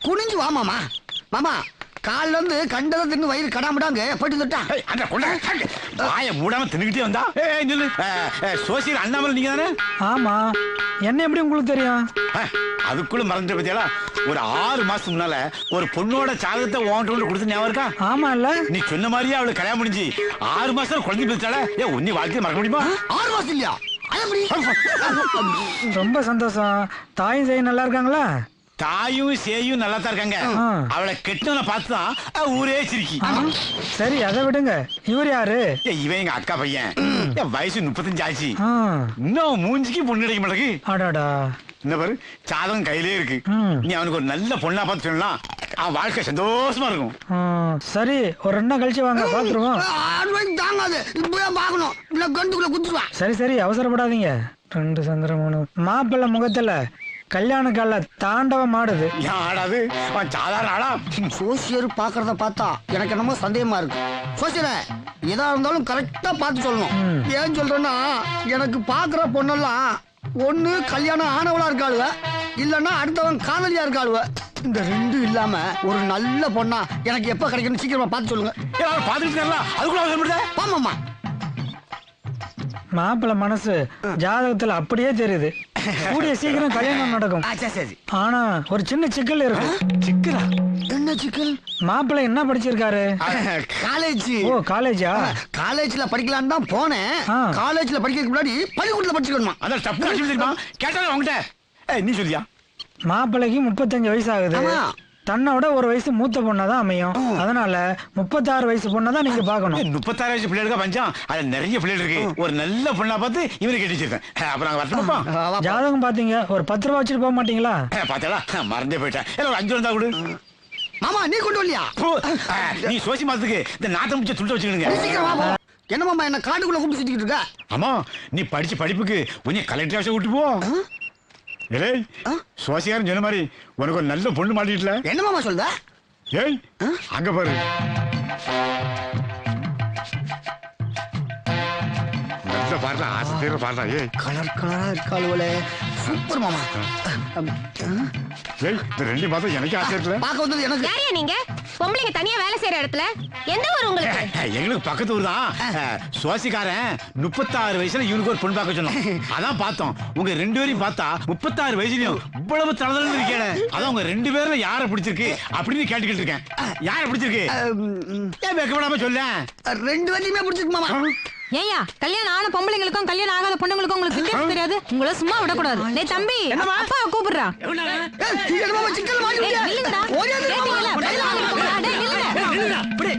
குனிஞ்சு வா மாமா. மாமா கால்ல இருந்து கண்டதை தின்னு வயிறு கடாமடாங்க போயிட்டு வந்துட்டான். அந்த கொண்ட வாயை மூடாம தின்னுக்கிட்டே வந்தா. நில்லு. சோசியல் அண்ணாமலை நீங்க தானே? ஆமா. என்ன எப்படி உங்களுக்கு தெரியும்? அதுக்குள்ள மறந்துட்ட பத்தியாலா. ஒரு 6 மாசத்துக்கு முன்னால ஒரு பொண்ணோட சாதகத்தை ஓன்ட்டு கொடுத்து ஞாபகம் இருக்கா? ஆமா இல்ல, நீ சொன்ன மாதிரியே அவளுக்கு கல்யாணம் முடிஞ்சு 6 மாசம் குழந்தை பெற்றால. உன்னி வாழ்க்கையை மறக்க முடியுமா? 6 மாசம் இல்லையா? ரொம்ப சந்தோஷம். தாயும் செய்ய நல்லா இருக்காங்களா? தாயும் சேயும் நல்லா தான் இருக்காங்க. அவளை கெட்டவனை பார்த்துதான் ஊரே சிரிக்கி. சரி அதை விடுங்க. இவர் யாரு? இவன் எங்க அக்கா பையன். வயசு 35 ஆச்சு. இன்னும் மூஞ்சிக்கு பொண்ணு கிடைக்க மாட்டேங்குது. அடாடா. இந்த பாரு சாதகம் கையிலே இருக்கு. நீ அவனுக்கு ஒரு நல்ல பொண்ணா பார்த்து சொல்லலாம். அவன் வாழ்க்கை சந்தோஷமா இருக்கும். சரி ஒரு 2 நாள் கழிச்சு வாங்க பாத்துருவோம். தாங்காது இப்ப பாக்கணும். இல்ல கண்டுக்குள்ள குத்துருவா. சரி சரி அவசரப்படாதீங்க. 2 சந்திர 3 மாப்பிள்ளை முகத்துல கல்யாண கால தாண்டவம் ஆடுது. ஆடாது. அவன் சாதாரண ஆளா? சோசியர் பாக்குறத பார்த்தா எனக்கு என்னமோ சந்தேகமா இருக்கு. சோசியர எதா இருந்தாலும் கரெக்டா பார்த்து சொல்லணும். ஏன் சொல்றேன்னா எனக்கு பாக்குற பொண்ணெல்லாம் ஒண்ணு கல்யாணம் ஆனவளா இருக்காளுவ, இல்லன்னா அடுத்தவன் காதலியா இருக்காளுவ. இந்த 2 இல்லாம ஒரு நல்ல பொண்ணா எனக்கு எப்ப கிடைக்கணும் சீக்கிரமா பார்த்து சொல்லுங்க. அதுக்குள்ள பாமாமா. மாப்பிள்ளை மனசு ஜாதகத்துல அப்படியே தெரியுது. கூடிய சீக்கிரம் கல்யாணம் நடக்கும். ஆனா ஒரு சின்ன சிக்கல் இருக்கு. சிக்கலா? என்ன சிக்கல்? மாப்பிள்ளை என்ன படிச்சிருக்காரு? காலேஜ். ஓ காலேஜா? காலேஜ்ல படிக்கலான்னு தான் போனேன். காலேஜ்ல படிக்கிறதுக்கு முன்னாடி பள்ளிக்கூடத்துல படிச்சுக்கணுமா? அதான் தப்பு தெரியுமா? கேட்டாலும் அவங்ககிட்ட நீ சொல்லியா? மாப்பிள்ளைக்கு 35 வயசு ஆகுது. தன்னோட ஒரு வயசு மூத்த பொண்ணாதான் அமையும். அதனால 36 வயசு பொண்ணாதான் நீங்க பாக்கணும். 36 வயசு பிள்ளைகளுக்கு பஞ்சம். அது நிறைய பிள்ளைகள் இருக்கு. ஒரு நல்ல பொண்ணா பார்த்து இவனை கட்டிச்சிருக்கேன். அப்புறம் நாங்க வரட்டுமா? ஜாதகம் பாத்தீங்க. ஒரு 10 ரூபா வச்சுட்டு போக மாட்டீங்களா? பாத்தீங்களா? மறந்தே போயிட்டேன். ஒரு 5 இருந்தா கொடு. மாமா நீ கொண்டு வரலையா? நீ சோசி மாசத்துக்கு இந்த நாட்டம் முடிச்ச துண்டு வச்சுக்கிடுங்க. என்ன மாமா என்ன காட்டுக்குள்ள கூப்பிட்டு சுத்திக்கிட்டு இருக்க? ஆமா நீ படிச்ச படிப்புக்கு கொஞ்சம் கலெக்டர் ஆஃபீஸ் விட்டு போ. சோசியாரன் சொன்ன மாதிரி உனக்கு ஒரு நல்ல பொண்ணு மாட்டிட்டல. என்ன மாமா சொல்ற? ஏய் அங்க பாரு. நல்ல பாருடா. ஆசை தீர பாருடா. ஏய் கலர் கலரா இருக்காளுவலே. சூப்பர் மாமா. ஏய் இந்த 2 பார்த்தா எனக்கு ஆசை இருக்குல. பாக்க வந்தது எனக்கு. யாரையா நீங்க? பொம்பளைங்க தனியா வேலை செய்யற இடத்துல எந்த ஊர் உங்களுக்கு? எங்களுக்கு பக்கத்து ஊர் தான். சோசிக்காரன் 36 வயசுல இவனுக்கு ஒரு பொண்ணு பார்க்க சொன்னோம். அதான் பார்த்தோம். உங்க 2 பேரையும் பார்த்தா 36 வயசுலயும் இவ்வளவு தளதளன்னு இருக்கேன். அதான் உங்க 2 பேர்ல யாரை பிடிச்சிருக்கு அப்படின்னு கேட்டுக்கிட்டு இருக்கேன். யாரை பிடிச்சிருக்கு? ஏன் வெக்கப்படாம சொல்ல? 2 பேரையுமே பிடிச்சிருக்கு மாமா. ஏயா கல்யாணம் ஆன பொம்பளைங்களுக்கும் கல்யாணம் ஆகாத பொண்ணுங்களுக்கும் உங்களுக்கு வித்தியாசம் தெரியாது? உங்களை சும்மா விடக்கூடாது. டேய் தம்பி அப்பா கூப்பிடுறா. என்ன மாமா சிக்கல் மாட்டிட்டியா? இல்லங்கடா. ஓடியாதே மாமா. டேய் இல்லடா. அப்படி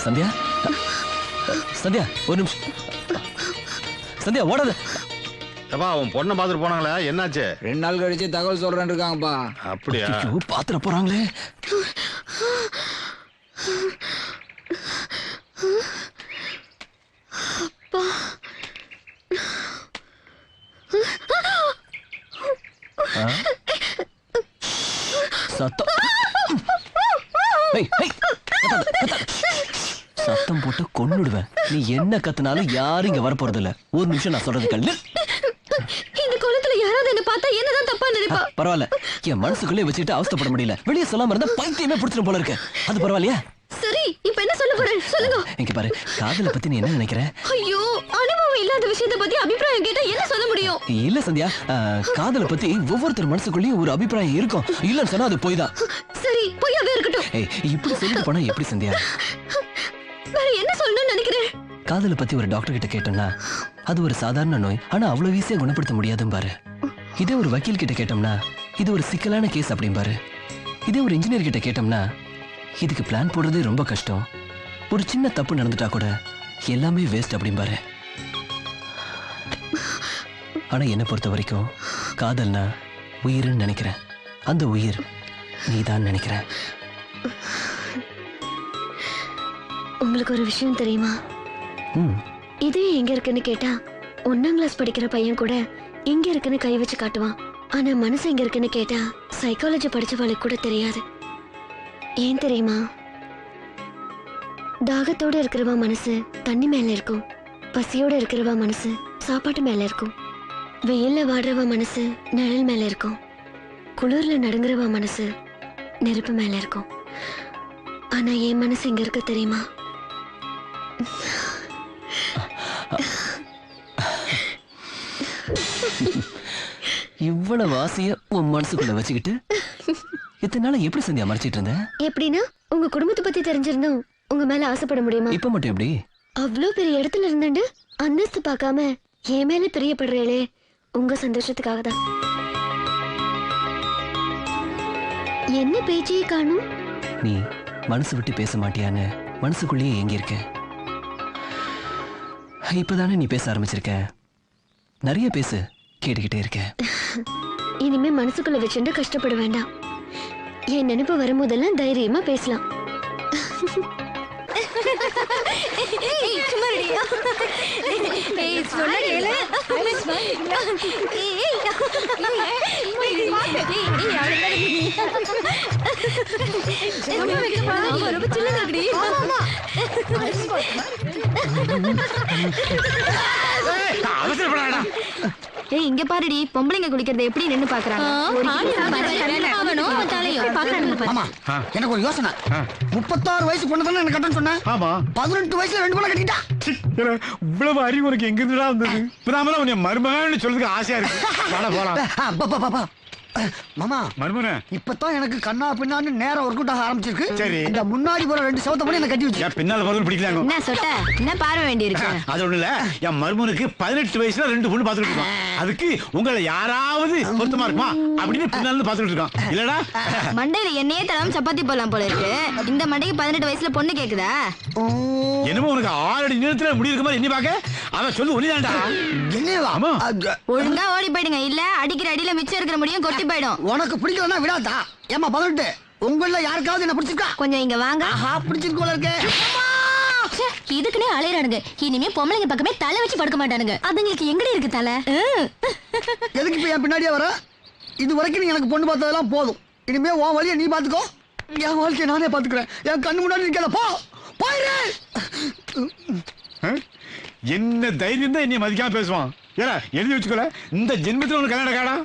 சந்தியா சந்தியா ஒரு நிமிஷம். சந்தியா ஓடாத. அப்பா அவன் பொண்ணை பார்த்துட்டு போனாங்களே என்னாச்சு? 2 நாள் கழிச்சு தகவல் சொல்றேன்னு இருக்காங்கப்பா. அப்படியா? பாத்துட போறாங்களே. சத்தம் சத்தம் போட்டு கொன்னுடுவேன். நீ என்ன கத்துனாலும் யாரும் இங்க வர போறது இல்ல. ஒரு நிமிஷம் நான் சொல்றது கல்லு. இந்த கோலத்துல யாராவது என்ன பார்த்தா என்னதான் தப்பா நினைப்பா? பரவாயில்ல. என் மனசுக்குள்ளே வச்சுட்டு அவஸ்தைப்பட முடியல. வெளியே சொல்லாம இருந்தா பைத்தியமே பிடிச்சிடும் போல இருக்கு. அது பரவாயில்லையா? சரி இப்ப என்ன சொல்ல போறேன் சொல்லுங்க. இங்க பாரு, காதலை பத்தி நீ என்ன நினைக்கிற? ஐயோ அனுபவம் இல்லாத விஷயத்தை பத்தி அபிப்பிராயம் கேட்டா என்ன சொல்ல முடியும்? இல்ல சந்தியா, காதலை பத்தி ஒவ்வொருத்தர் மனசுக்குள்ளேயும் ஒரு அபிப்பிராயம் இருக்கும். இல்லன்னு சொன்னா அது போய் தான். சரி பொய்யாவே இருக்கட்டும். இப்படி சொல்லிட்டு போனா எப்படி சந்தியா? வேற என்ன சொல்லணும்னு நினைக்கிறேன்? காதலை பத்தி ஒரு டாக்டர் கிட்ட கேட்டோம்னா அது ஒரு சாதாரண நோய், ஆனா அவ்வளவு ஈஸியா குணப்படுத்த முடியாதும் பாரு. இதே ஒரு வக்கீல் கிட்ட கேட்டோம்னா இது ஒரு சிக்கலான கேஸ் அப்படின் பாரு. இதே ஒரு இன்ஜினியர் கிட்ட கேட்டோம்னா இதுக்கு பிளான் போடுறதே ரொம்ப கஷ்டம். ஒரு சின்ன தப்பு நடந்துட்டா கூட எல்லாமே வேஸ்ட் அப்படிம்பாரு. ஆனா என்னை பொறுத்த வரைக்கும் காதல்னா உயிர்னு நினைக்கிறேன். அந்த உயிர் நீதான் நினைக்கிறேன். உங்களுக்கு ஒரு விஷயம் தெரியுமா? இது எங்க இருக்குன்னு கேட்டா 1ஆம் கிளாஸ் படிக்கிற பையன் கூட எங்க இருக்குன்னு கை வச்சு காட்டுவான். ஆனா மனசு எங்க இருக்குன்னு கேட்டா சைக்காலஜி படிச்சவளுக்கு கூட தெரியாது. ஏன் தெரியுமா? தாகத்தோட இருக்கிறவா மனசு தண்ணி மேல இருக்கும், பசியோட இருக்கிறவா மனசு சாப்பாட்டு மேல இருக்கும், வெயில்ல வாடுறவா மனசு நிழல் மேல இருக்கும், குளிர்ல நடுங்குறவா மனசு நெருப்பு மேல இருக்கும். ஆனா என் மனசு எங்க இருக்க தெரியுமா? இவ்வளவு ஆசைய உன் மனசுக்குள்ள வச்சுக்கிட்டு இத்தனை நாள எப்படி சந்தியா மறைச்சிட்டு இருந்த? எப்படின்னா உங்க குடும்பத்தை பத்தி தெரிஞ்சிருந்தோம் உங்க மேல ஆசைப்பட முடியுமா? இப்ப மட்டும் எப்படி? அவ்வளோ பெரிய இடத்துல இருந்துட்டு அந்தஸ்து பார்க்காம என் மேல பிரியப்படுறீங்களே உங்க சந்தோஷத்துக்காக தான். என்ன பேச்சையே காணும்? நீ மனசு விட்டு பேச மாட்டியான்னு மனசுக்குள்ளேயே எங்க இருக்க. இப்பதானே நீ பேச ஆரம்பிச்சிருக்க. நிறைய பேசு, கேட்டுக்கிட்டே இருக்க. இனிமே மனசுக்குள்ள வச்சுட்டு கஷ்டப்பட வேண்டாம். என் நினைப்பு வரும்போதெல்லாம் தைரியமா பேசலாம். அவசரப்படாடா. ஏய் இங்க பாருடி, பொம்பளைங்க குளிக்கிறத எப்படி நின்னு பாக்குறாங்க. ஆமா, எனக்கு ஒரு யோசனை. 36 வயசு பொண்ணு தானே எனக்கு கட்டணும் சொன்னேன். ஆமா, 18 வயசுல 2 பொண்ணு கட்டிட்டா. இவ்வளவு அறிவு உனக்கு எங்க இருந்துடா வந்தது? இப்பதான் உன்னை மருமகன்னு சொல்றதுக்கு ஆசையா இருக்கு. வாடா போலாம். மாமா, மருமகனே, இப்பதான் எனக்கு கண்ணா பின்னான்னு நேரம் ஒர்க் அவுட் ஆக ஆரம்பிச்சிருக்கு. சரி. இந்த முன்னாடி போற 2 சவத்தை பண்ணி என்ன கட்டி வச்சு. என் பின்னால போறது பிடிக்கலாங்க. என்ன சொட்ட? என்ன பார்வை வேண்டி இருக்கு? அது ஒண்ணு இல்ல, என் மருமகனுக்கு 18 வயசுல 2 பொண்ணு பாத்துட்டு இருக்கோம். அதுக்கு உங்களை யாராவது பொருத்தமா இருக்குமா அப்படின்னு பின்னால இருந்து பாத்துட்டு இருக்கோம். இல்லடா மண்டையில எண்ணெயே தடவை சப்பாத்தி போடலாம் போல இருக்கு. இந்த மண்டைக்கு 18 வயசுல பொண்ணு கேக்குதா? என்னமோ உனக்கு 6 அடி நீளத்துல முடி இருக்க மாதிரி என்ன பாக்க? அவன் சொல்லு ஒளிதான்டா. என்னவா? ஒழுங்கா ஓடி போயிடுங்க, இல்ல அடிக்கிற அடியில மிச்சம் இருக்கிற முடியும் கொட்டி போயிடும். உனக்கு பிடிக்கலன்னா விடாதா? ஏமா 18 உங்கள யாருக்காவது என்ன பிடிச்சிருக்கா? கொஞ்சம் இங்க வாங்க. ஆஹா, பிடிச்சிருக்கு போல இருக்கு. இதுக்குனே அலையறானுங்க. இனிமே பொம்பளைங்க பக்கமே தலை வச்சு படுக்க மாட்டானுங்க. அதுங்களுக்கு எங்கடி இருக்கு தலை? எதுக்கு இப்ப என் பின்னாடியே வர? இது வரைக்கும் நீ எனக்கு பொண்ணு பார்த்ததெல்லாம் போதும். இனிமே உன் வழியை நீ பாத்துக்கோ, என் வாழ்க்கையை நானே பாத்துக்கிறேன். என் கண்ணு முன்னாடி நிக்காத, போ போயிரு. என்ன தைரியம் தான் என்னை மதிக்காம பேசுவான். ஏடா எழுதி வச்சுக்கல, இந்த ஜென்மத்துல உனக்கு கல்யாணம் காடா.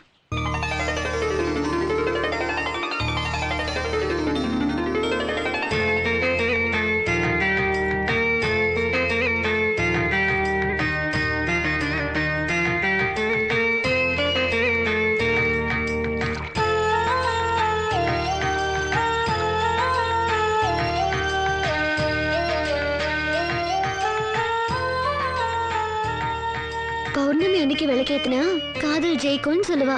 பௌர்ணமி அன்னைக்கு விளக்கேத்துனா காதல் ஜெயிக்கும்னு சொல்லுவா.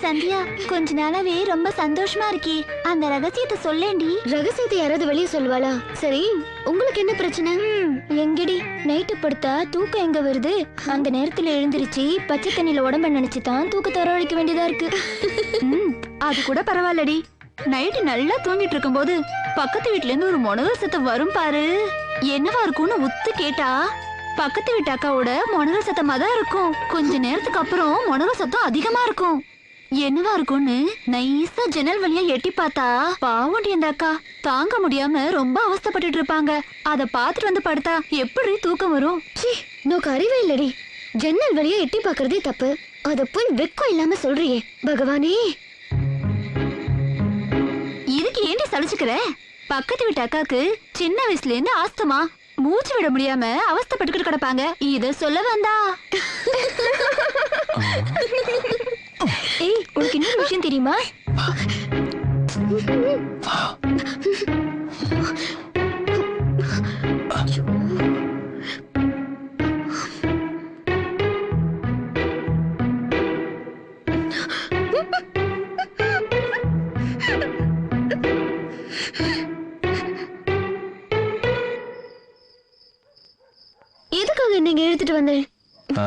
சந்தியா, கொஞ்ச நாளாவே ரொம்ப சந்தோஷமா இருக்கி. அந்த ரகசியத்தை சொல்லேண்டி. ரகசியத்தை யாராவது வெளியே சொல்லுவாளா? சரி, உங்களுக்கு என்ன பிரச்சனை? எங்கடி நைட்டு படுத்தா தூக்கம் எங்க வருது? அந்த நேரத்துல எழுந்திருச்சு பச்சை தண்ணியில உடம்ப நினைச்சுதான் தூக்கத்தை வரவழைக்க வேண்டியதா இருக்கு. அது கூட பரவாயில்லடி. நைட்டு நல்லா தூங்கிட்டு இருக்கும் போது பக்கத்து வீட்டுல இருந்து ஒரு முனகல் சத்தம் வரும் பாரு. என்னவா இருக்கும்னு உத்து கேட்டா பக்கத்து வீட்டு அக்காவோட முனகல் சத்தமா தான் இருக்கும். கொஞ்ச நேரத்துக்கு அப்புறம் முனகல் சத்தம் அதிகமா இருக்கும். என்னவா இருக்கும்னு நைஸா ஜன்னல் வழியா எட்டி பார்த்தா பாவண்டி அந்த அக்கா தாங்க முடியாம ரொம்ப அவஸ்தைப்பட்டுட்டு இருப்பாங்க. அத பாத்துட்டு வந்து படுத்தா எப்படி தூக்கம் வரும்? நோக்கு அறிவே இல்லடி. ஜன்னல் வழியா எட்டி பாக்குறதே தப்பு. அத போய் வெக்கம் இல்லாம சொல்றியே பகவானே. இதுக்கு ஏண்டி சலிச்சுக்கிற? பக்கத்து வீட்டு அக்காக்கு சின்ன வயசுல இருந்து ஆஸ்துமா, மூச்சு விட முடியாம அவஸ்தைப்பட்டுக்கிட்டு கிடப்பாங்க. இத சொல்ல வந்தா. ஏய், உனக்கு இன்னொரு விஷயம் தெரியுமா? எதுக்காக நீங்க எடுத்துட்டு வந்தேன்? ஆ,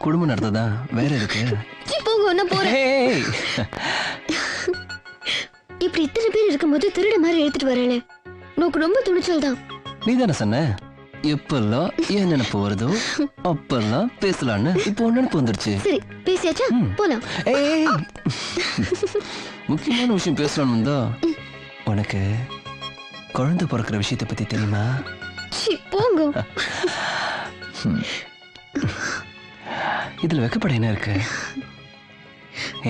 குடும்பம் நடத்ததான் வேற இருக்கு. சீ, போங்க நான் போறேன். ஏய், இப்படி இத்தனை பேர் இருக்கும்போது திருட மாதிரி எடுத்துட்டு வரல. உனக்கு ரொம்ப துணிச்சல் தான். நீ தானே சொன்ன எப்பெல்லாம் ஏன் நினைப்பு வருதோ அப்பெல்லாம் பேசலான்னு. இப்போ உன் நினைப்பு வந்துருச்சு. சரி பேசியாச்சா? போலாம். ஏய், முக்கியமான விஷயம் பேசலாம்னு தான். உனக்கு குழந்தை பிறக்கிற விஷயத்தை பத்தி தெரியுமா? சீ, போங்க. இதுல வெக்கப்பட என்ன இருக்கு?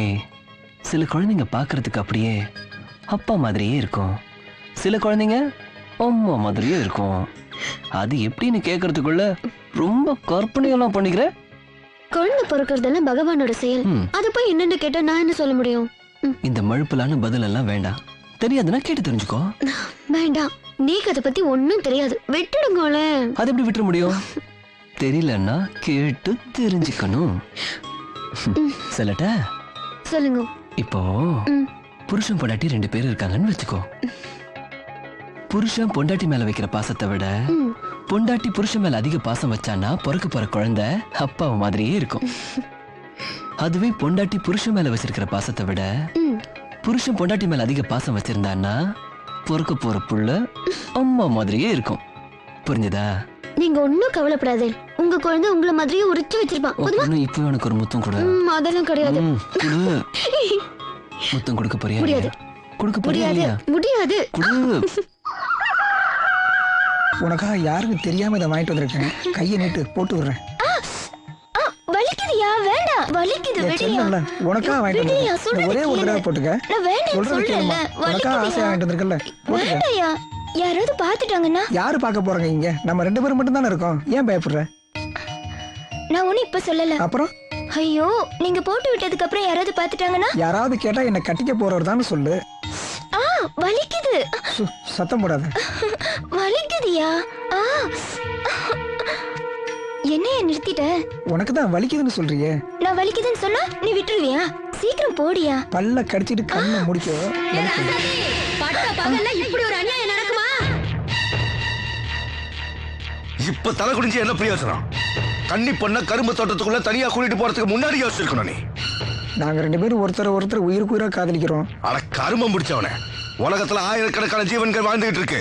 ஏய், சில குழந்தைங்க பார்க்கிறதுக்கு அப்படியே அப்பா மாதிரியே இருக்கும், சில குழந்தைங்க அம்மா மாதிரியே இருக்கும். அது எப்படின்னு கேட்கறதுக்குள்ள ரொம்ப கற்பனையெல்லாம் பண்ணிக்கிற. குழந்தை பிறக்கிறதெல்லாம் பகவானோட செயல். அது போய் என்னன்னு கேட்டா நான் என்ன சொல்ல முடியும்? இந்த மழுப்பலான பதில் எல்லாம் வேண்டாம். தெரியாதுன்னா கேட்டு தெரிஞ்சுக்கோ. வேண்டாம், நீக்கு அதை பத்தி ஒண்ணும் தெரியாது. விட்டுடுங்களே. அது எப்படி விட்டுற முடியும்? தெரியலன்னா கேட்டு தெரிஞ்சுக்கணும். சொல்லட்டா? சொல்லுங்க. இப்போ புருஷன் பொண்டாட்டி 2 பேர் இருக்காங்கன்னு வச்சுக்கோ. புருஷன் பொண்டாட்டி மேல வைக்கிற பாசத்தை விட பொண்டாட்டி புருஷன் மேல அதிக பாசம் வச்சானா பிறக்க போற குழந்தை அப்பா மாதிரியே இருக்கும். அதுவே பொண்டாட்டி புருஷன் மேல வச்சிருக்கிற பாசத்தை விட புருஷன் பொண்டாட்டி மேல அதிக பாசம் வச்சிருந்தான்னா பிறக்க போற புள்ள அம்மா மாதிரியே இருக்கும். புரிஞ்சுதா? நீங்க ஒன்னும் கவலைப்படாதே. உங்க குழந்தை உங்கள மாதிரியே உரிச்சு வச்சிருப்பான். போதுமா? இப்போ எனக்கு ஒரு முத்தம் கொடு. அதெல்லாம் கிடையாது. கொடு. முத்தம் கொடுக்க போறியா? முடியாது. கொடுக்க போறியா? முடியாது. கொடு. உனக்காக யாருக்கும் தெரியாம இதை வாங்கிட்டு வந்திருக்கேன். கையை நீட்டு போட்டு விடுறேன். வலிக்குதுயா? வேண்டாம், வலிக்குது. என் விடுயா. செல்லம்ல, உனக்காக வாங்கிட்டு விடுயா, வந்திருக்கேன். சொல்றத ஒரே ஒரு கேளு. தடவை போட்டுக்க. நான் வேண்டாம் சொல்றது சொல்லல. கேளுமா. உனக்காக ஆசையா வலிக்குதுயா. வாங்கிட்டு வந்திருக்கல, போட்டுக்க. வேண்டாயா. யாராவது பாத்துட்டாங்கன்னா? யாரு பார்க்க போறாங்க இங்க? நம்ம 2 பேரும் மட்டும் தானே இருக்கோம். ஏன் பயப்படுற? நான் ஒண்ணு இப்ப சொல்லல. அப்புறம் ஐயோ, நீங்க போட்டு விட்டதுக்கு அப்புறம் யாராவது பாத்துட்டாங்கன்னா? யாராவது கேட்டா என்ன கட்டிக்க போறவர் தான் சொல்லு. வலிக்குது. சத்தம் போடாத. வலிக்குதியா? என்னைய நிறுத்திட்ட? உனக்கு தான் வலிக்குதுன்னு சொல்றியே. நான் வலிக்குதுன்னு சொன்னா நீ விட்டுருவியா? சீக்கிரம் போடியா. பல்ல கடிச்சிட்டு கண்ணை முடிக்க. இப்படி ஒரு அநியாயம் நடக்குமா? இப்ப தலை குடிஞ்சு என்ன பிரயோஜனம்? கன்னி பொண்ண கரும்பு தோட்டத்துக்குள்ள தனியா கூட்டிட்டு போறதுக்கு முன்னாடி யோசிச்சிருக்கணும் நீ. நாங்க 2 பேரும் ஒருத்தர் உயிருக்கு உயிரா காதலிக்கிறோம். அட கருமம் முடிச்சவனே, உலகத்துல ஆயிரக்கணக்கான ஜீவன்கள் வாழ்ந்துகிட்டு இருக்கு.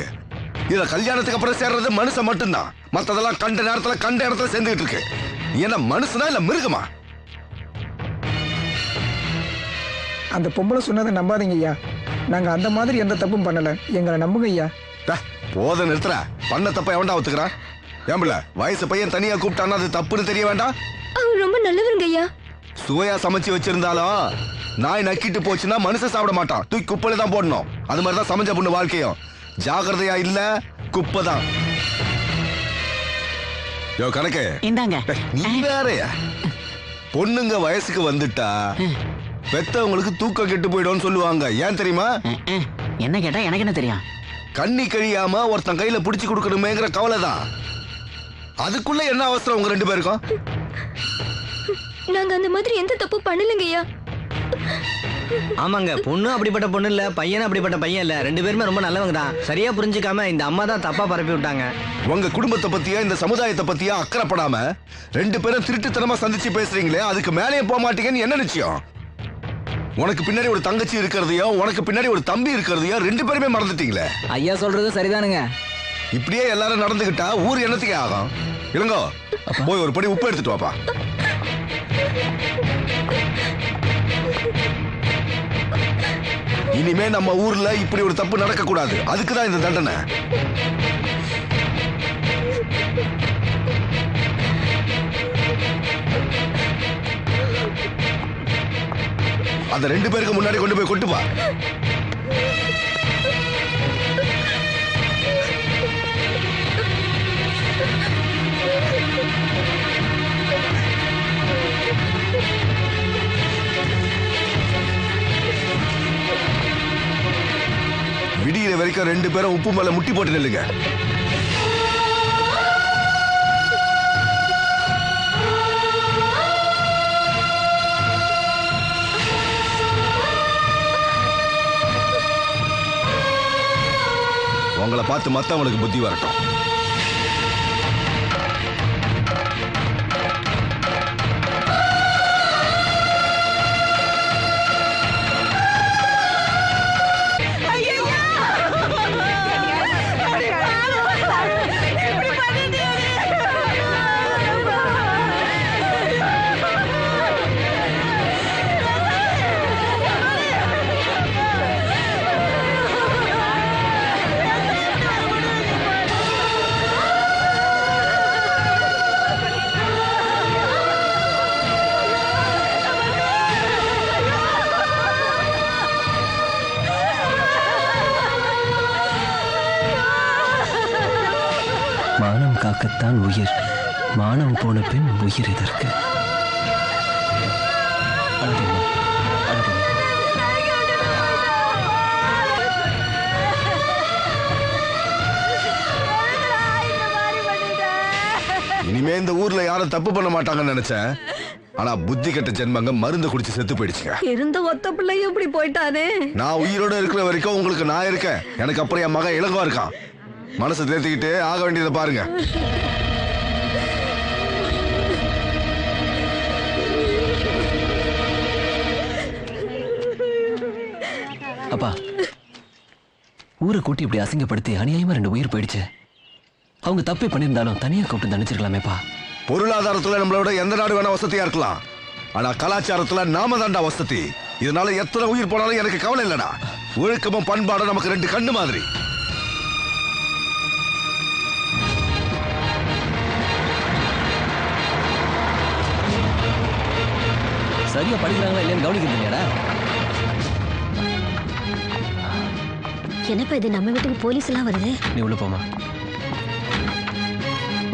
இதுல கல்யாணத்துக்கு அப்புறம் சேர்றது மனுஷன் மட்டும்தான். மத்ததெல்லாம் கண்ட நேரத்துல கண்ட இடத்துல சேர்ந்துகிட்டு இருக்கு. என்ன மனுஷனா இல்ல மிருகமா? அந்த பொம்பளை சொன்னதை நம்பாதீங்க ஐயா. நாங்க அந்த மாதிரி எந்த தப்பும் பண்ணல. எங்களை நம்புங்க ஐயா. போத நிறுத்துற. பண்ண தப்ப எவன்டா ஒத்துக்கிறா? ஏம்பல வயசு பையன் தனியா கூப்பிட்டான்னா அது தப்புன்னு தெரிய வேண்டாம். அவங்க ரொம்ப நல்லவருங்க ஐயா. சுவையா சமைச்சு வச்சிருந்தாலும் நாய் நக்கிட்டு போச்சுன்னா மனுஷன் சாப்பிட மாட்டான், தூக்கி குப்பையில தான் போடணும். அது மாதிரிதான் சமைச்ச பொண்ணு வாழ்க்கையும். ஜாகிரதையா இல்ல குப்பை தான். யோ கணக்கு இந்தாங்க. நீ வேறயா? பொண்ணுங்க வயசுக்கு வந்துட்டா பெத்தவங்களுக்கு தூக்கம் கெட்டு போயிடும்னு சொல்லுவாங்க. ஏன் தெரியுமா? என்ன கேட்டா எனக்கு என்ன தெரியும்? கண்ணி கழியாம ஒருத்தன் கையில புடிச்சு கொடுக்கணுமேங்கிற கவலை தான். அதுக்குள்ள என்ன அவசரம் உங்க 2 பேருக்கும்? நாங்க அந்த மாதிரி எந்த தப்பு பண்ணலங்க ஐயா. ஆமாங்க, பொண்ணு அப்படிப்பட்ட பொண்ணு இல்ல, பையனும் அப்படிப்பட்ட பையன் இல்ல. 2 பேருமே ரொம்ப நல்லவங்க தான். சரியா புரிஞ்சுக்காம இந்த அம்மா தான் தப்பா பரப்பி விட்டாங்க. உங்க குடும்பத்தை பத்தியா இந்த சமுதாயத்தை பத்தியா அக்கறைப்படாம 2 பேரும் திருட்டுத்தனமா சந்திச்சு பேசுறீங்களே, அதுக்கு மேலே போக மாட்டீங்கன்னு என்ன நிச்சயம்? உனக்கு பின்னாடி ஒரு தங்கச்சி இருக்கிறதையோ உனக்கு பின்னாடி ஒரு தம்பி இருக்கிறதையோ 2 பேருமே மறந்துட்டீங்களே. ஐயா சொல்றது சரிதானுங்க. இப்படியே எல்லாரும் நடந்துகிட்டா ஊர் என்னத்துக்கே ஆகும்? இல்லங்கோ, போய் ஒரு படி உப்பு எடுத்துட்டு வாப்பா. இனிமே நம்ம ஊர்ல இப்படி ஒரு தப்பு நடக்க கூடாது. அதுக்குதான் இந்த தண்டனை. அந்த 2 பேருக்கு முன்னாடி கொண்டு போய் கொட்டுப்பா. விடிகிற வரைக்கும் 2 பேரும் உப்பு மேல முட்டி போட்டு நில்லுங்க. உங்களை பார்த்து மத்தவங்களுக்கு புத்தி வரட்டும். மானம் காக்கத்தான் உயிர், மானம் போன பின் உயிர் எதற்கு? அழகம்மா, அழகம்மா. இனிமே இந்த ஊர்ல யாரும் தப்பு பண்ண மாட்டாங்கன்னு நினைச்சேன். ஆனா புத்தி கெட்ட ஜென்மங்க மருந்து குடிச்சு செத்து போயிடுச்சுங்க. இருந்த ஒத்த பிள்ளையும் இப்படி போயிட்டானே. நான் உயிரோட இருக்கிற வரைக்கும் உங்களுக்கு நான் இருக்கேன். எனக்கு அப்புறம் என் மகன் இளங்கோ இருக்கான். மனசை தேர்த்திக்கிட்டு ஆக வேண்டியதை பாருங்க. அப்பா, ஊரை கூட்டி இப்படி அசிங்கப்படுத்தி அநியாயமா 2 உயிர் போயிடுச்சு. அவங்க தப்பே பண்ணியிருந்தாலும் தனியா கூப்பிட்டு தண்டிச்சிருக்கலாமேப்பா. பொருளாதாரத்துல நம்மளோட எந்த நாடு வேணா வசதியா இருக்கலாம். ஆனா கலாச்சாரத்துல நாம தாண்டா வசதி. இதனால எத்தனை உயிர் போனாலும் எனக்கு கவலை இல்லடா. ஒழுக்கமும் பண்பாடும் நமக்கு 2 கண்ணு மாதிரி. சரியா படிக்கிறாங்களா இல்லையான்னு கவனிக்கிறீங்கடா. என்னப்பா இது, நம்ம வீட்டுக்கு போலீஸ் எல்லாம் வருது. நீ உள்ள போமா,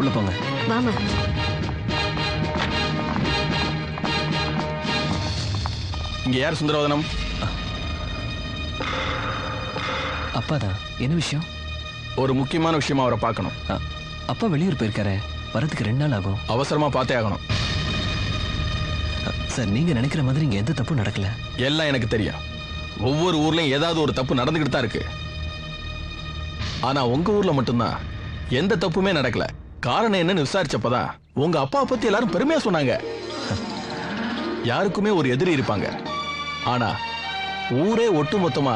உள்ள போங்க. வாமா. இங்க யார் சுந்தரவதனம்? அப்பாதான். என்ன விஷயம்? ஒரு முக்கியமான விஷயமா அவரை பார்க்கணும். அப்பா வெளியூர் போயிருக்காரு, வரதுக்கு 2 நாள் ஆகும். அவசரமா பார்த்தே ஆகணும். சார், நீங்க நினைக்கிற மாதிரி இங்க எந்த தப்பும் நடக்கல. எல்லாம் எனக்கு தெரியும். ஒவ்வொரு ஊர்லயும் ஏதாவது ஒரு தப்பு நடந்துகிட்டு தான் இருக்கு. ஆனா உங்க ஊர்ல மட்டும்தான் எந்த தப்புமே நடக்கல. காரணம் என்னன்னு விசாரிச்சப்பதான் உங்க அப்பா பத்தி எல்லாரும் பெருமையா சொன்னாங்க. யாருக்குமே ஒரு எதிரி இருப்பாங்க. ஆனா ஊரே ஒட்டுமொத்தமா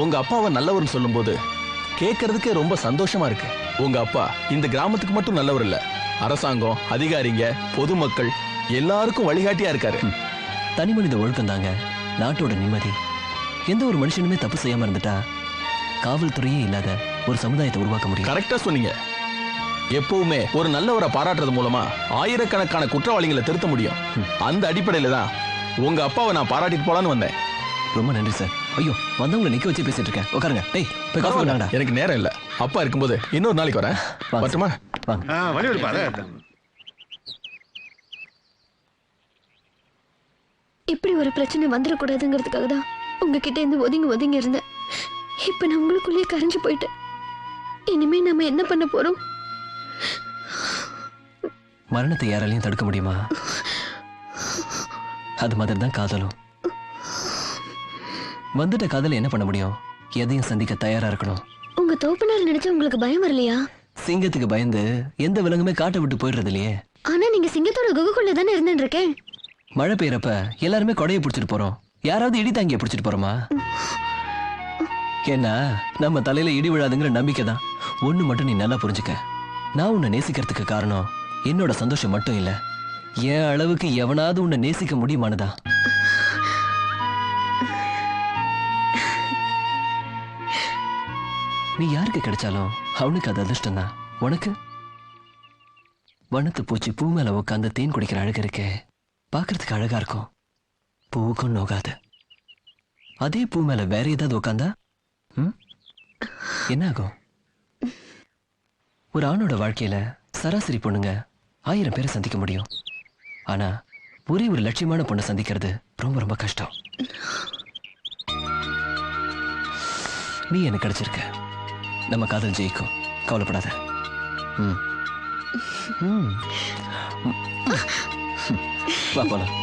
உங்க அப்பாவை நல்லவர்னு சொல்லும்போது கேட்கறதுக்கே ரொம்ப சந்தோஷமா இருக்கு. உங்க அப்பா இந்த கிராமத்துக்கு மட்டும் நல்லவர் இல்ல, அரசாங்கம், அதிகாரிங்க, பொதுமக்கள் எல்லாருக்கும் வழிகாட்டியா இருக்காரு. தனி மனித ஒழுக்கம் தாங்க நாட்டோட நிம்மதி. எந்த ஒரு மனுஷனுமே தப்பு செய்யாம இருந்துட்டா காவல்துறையே இல்லாத ஒரு சமுதாயத்தை உருவாக்க முடியும். கரெக்டா சொன்னீங்க. எப்பவுமே ஒரு நல்லவரை பாராட்டுறது மூலமா ஆயிரக்கணக்கான குற்றவாளிகளை திருத்த முடியும். அந்த அடிப்படையில தான் உங்க அப்பாவை நான் பாராட்டிட்டு போலான்னு வந்தேன். ரொம்ப நன்றி சார். ஐயோ, வந்தவங்களை நிக்க வச்சு பேசிட்டு இருக்கேன். உட்காருங்க. டேய், போய் காஃபி கொண்டாங்கடா. எனக்கு நேரம் இல்ல. அப்பா இருக்கும்போது இன்னொரு நாளைக்கு வரேன். வரட்டுமா? வாங்க. இப்படி ஒரு பிரச்சனை வந்துடக்கூடாதுங்கிறதுக்காக தான் உங்ககிட்ட இருந்து ஒதுங்கி இருந்தேன். இப்ப நான் உங்களுக்குள்ளேயே கரைஞ்சு போயிட்டேன். இனிமே நம்ம என்ன பண்ண போறோம்? மரணத்தை யாராலையும் தடுக்க முடியுமா? அது மாதிரி தான் காதலும். வந்துட்ட காதல என்ன பண்ண முடியும்? எதையும் சந்திக்க தயாரா இருக்கணும். உங்க தோப்பனார் நினைச்சா உங்களுக்கு பயம் வரலையா? சிங்கத்துக்கு பயந்து எந்த விலங்குமே காட்டை விட்டு போயிடுறது இல்லையே. ஆனா நீங்க சிங்கத்தோட குகைக்குள்ள தானே இருந்துட்டு இருக்கேன். மழை பெய்யறப்ப எல்லாருமே கொடையை பிடிச்சிட்டு போறோம். யாராவது இடி தாங்கிய பிடிச்சிட்டு போறோமா? ஏன்னா நம்ம தலையில இடி விழாதுங்கிற நம்பிக்கை தான். ஒண்ணு மட்டும் நீ நல்லா புரிஞ்சுக்க. நான் உன்னை நேசிக்கிறதுக்கு காரணம் என்னோட சந்தோஷம் மட்டும் இல்ல, என் அளவுக்கு எவனாவது உன்னை நேசிக்க முடியுமானதா. நீ யாருக்கு கிடைச்சாலும் அவனுக்கு அது அதிர்ஷ்டம் தான். உனக்கு வண்ணத்து பூச்சி பூ மேல உட்காந்து தேன் குடிக்கிற அழகு இருக்கே, பார்க்கறதுக்கு அழகா இருக்கும், பூவுக்கும் நோகாது. அதே பூ மேல வேற ஏதாவது உட்காந்தா என்ன ஆகும்? ஒரு ஆணோட வாழ்க்கையில சராசரி பொண்ணுங்க 1000 பேரை சந்திக்க முடியும். ஆனா ஒரே ஒரு லட்சியமான பொண்ணை சந்திக்கிறது ரொம்ப ரொம்ப கஷ்டம். நீ எனக்கு கிடைச்சிருக்க. நம்ம காதல் ஜெயிக்கும், கவலைப்படாத. வா போலாம்.